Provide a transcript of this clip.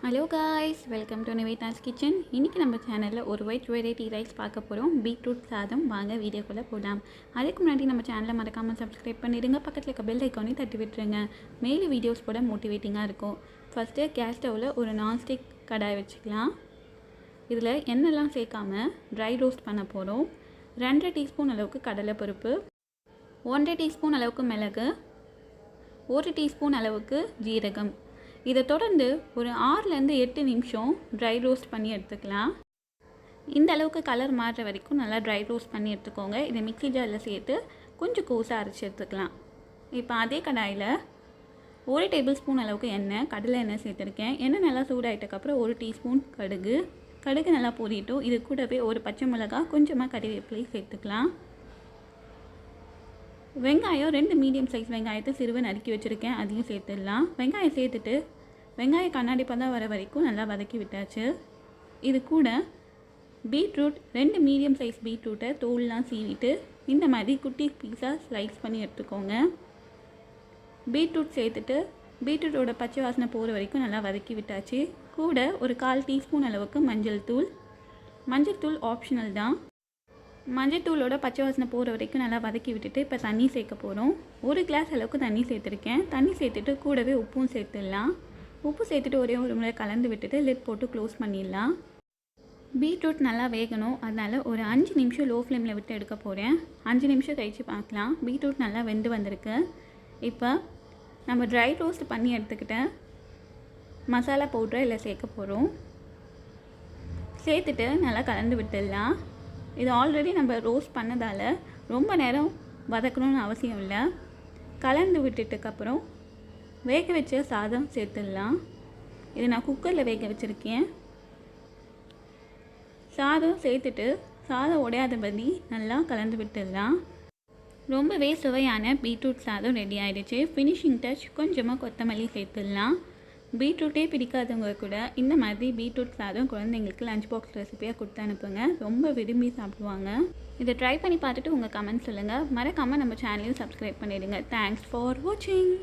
Hello guys, welcome to Nivetha's kitchen. இன்றைக்கி நம்ம சேனலில் ஒரு ஒயிட் வெரைட்டி ரைஸ் பார்க்க போகிறோம். பீட்ரூட் சாதம். வாங்க வீடியோக்குள்ளே போடலாம். அதுக்கு முன்னாடி நம்ம சேனலை மறக்காமல் சப்ஸ்கிரைப் பண்ணிடுங்க. பக்கத்தில் இருக்க பெல் ஐக்கானே தட்டி விட்டுருங்க. மேலே வீடியோஸ் போட மோட்டிவேட்டிங்காக இருக்கும். ஃபஸ்ட்டு கேஸ் ஸ்டவ்வில் ஒரு நான்ஸ்டிக் கடாய் வச்சுக்கலாம். இதில் எண்ணெய்லாம் சேர்க்காமல் ட்ரை ரோஸ்ட் பண்ண போகிறோம். 2 டீஸ்பூன் அளவுக்கு கடலைப்பருப்பு, 1 டீஸ்பூன் அளவுக்கு மிளகு, 1 டீஸ்பூன் அளவுக்கு ஜீரகம். இதை தொடர்ந்து ஒரு 6லேருந்து 8 நிமிஷம் ட்ரை ரோஸ்ட் பண்ணி எடுத்துக்கலாம். இந்த அளவுக்கு கலர் மாறுற வரைக்கும் நல்லா ட்ரை ரோஸ்ட் பண்ணி எடுத்துக்கோங்க. இதை மிக்ஸி ஜாரில் சேர்த்து கொஞ்சம் கோஸாக அரைச்சி எடுத்துக்கலாம். இப்போ அதே கடாயில் 1 டேபிள் ஸ்பூன் அளவுக்கு எண்ணெய், கடலை எண்ணெய் சேர்த்துருக்கேன். எண்ணெய் நல்லா சூடாயிட்டக்கப்புறம் 1 டீஸ்பூன் கடுகு நல்லா பொரியட்டும். இது கூடவே ஒரு பச்சை மிளகாய், கொஞ்சமாக கறிவேப்பிலை சேர்த்துக்கலாம். வெங்காயம் 2 மீடியம் சைஸ் வெங்காயத்தை சிறுவை நறுக்கி வச்சுருக்கேன், அதையும் சேர்த்துடலாம். வெங்காயம் சேர்த்துட்டு வெங்காயம் கண்ணாடி பதம் வர வரைக்கும் நல்லா வதக்கி விட்டாச்சு. இது கூட பீட்ரூட் 2 மீடியம் சைஸ் பீட்ரூட்டை தோல்லாம் சீவிட்டு இந்த மாதிரி குட்டி பீஸாக ஸ்லைஸ் பண்ணி எடுத்துக்கோங்க. பீட்ரூட் சேர்த்துட்டு பீட்ரூட்டோட பச்சை வாசனை போகிற வரைக்கும் நல்லா வதக்கி விட்டாச்சு. கூட ஒரு 1/4 டீஸ்பூன் அளவுக்கு மஞ்சள் தூள் ஆப்ஷனல் தான். மஞ்சத்தூளோட பச்சை வாசனை போகிற வரைக்கும் நல்லா வதக்கி விட்டுட்டு இப்போ தண்ணி சேர்க்க போகிறோம். 1 கிளாஸ் அளவுக்கு தண்ணி சேர்த்துருக்கேன். தண்ணி சேர்த்துட்டு கூடவே உப்பும் சேர்த்துடலாம். உப்பு சேர்த்துட்டு ஒரே ஒரு முறை கலந்து விட்டுட்டு லிட் போட்டு க்ளோஸ் பண்ணிடலாம். பீட்ரூட் நல்லா வேகணும், அதனால் ஒரு 5 நிமிஷம் லோ ஃப்ளேமில் விட்டு எடுக்க போகிறேன். 5 நிமிஷம் கழித்து பார்க்கலாம். பீட்ரூட் நல்லா வெந்து வந்திருக்கு. இப்போ நம்ம ட்ரை ரோஸ்ட் பண்ணி எடுத்துக்கிட்ட மசாலா பவுடரை இதில் சேர்க்க போகிறோம். சேர்த்துட்டு நல்லா கலந்து விட்டுடலாம். இது ஆல்ரெடி நம்ம ரோஸ்ட் பண்ணதால் ரொம்ப நேரம் வதக்கணும்னு அவசியம் இல்லை. கலந்து விட்டுட்டுக்கப்புறம் வேக வச்ச சாதம் சேர்த்துடலாம். இது நான் குக்கரில் வேக வச்சுருக்கேன். சாதம் சேர்த்துட்டு சாதம் உடையாதபடி நல்லா கலந்து விட்டுடலாம். ரொம்பவே சுவையான பீட்ரூட் சாதம் ரெடி ஆகிடுச்சு. ஃபினிஷிங் டச் கொஞ்சமாக கொத்தமல்லி சேர்த்துடலாம். பீட்ரூட்டே பிடிக்காதவங்க கூட இந்த மாதிரி பீட்ரூட் சாதம் குழந்தைங்களுக்கு லஞ்ச் பாக்ஸ் ரெசிபியாக கொடுத்து அனுப்புங்க. ரொம்ப விரும்பி சாப்பிடுவாங்க. இதை ட்ரை பண்ணி பார்த்துட்டு உங்கள் கமெண்ட் சொல்லுங்கள். மறக்காமல் நம்ம சேனலையும் சப்ஸ்கிரைப் பண்ணிடுங்க. தேங்க்ஸ் ஃபார் வாட்சிங்.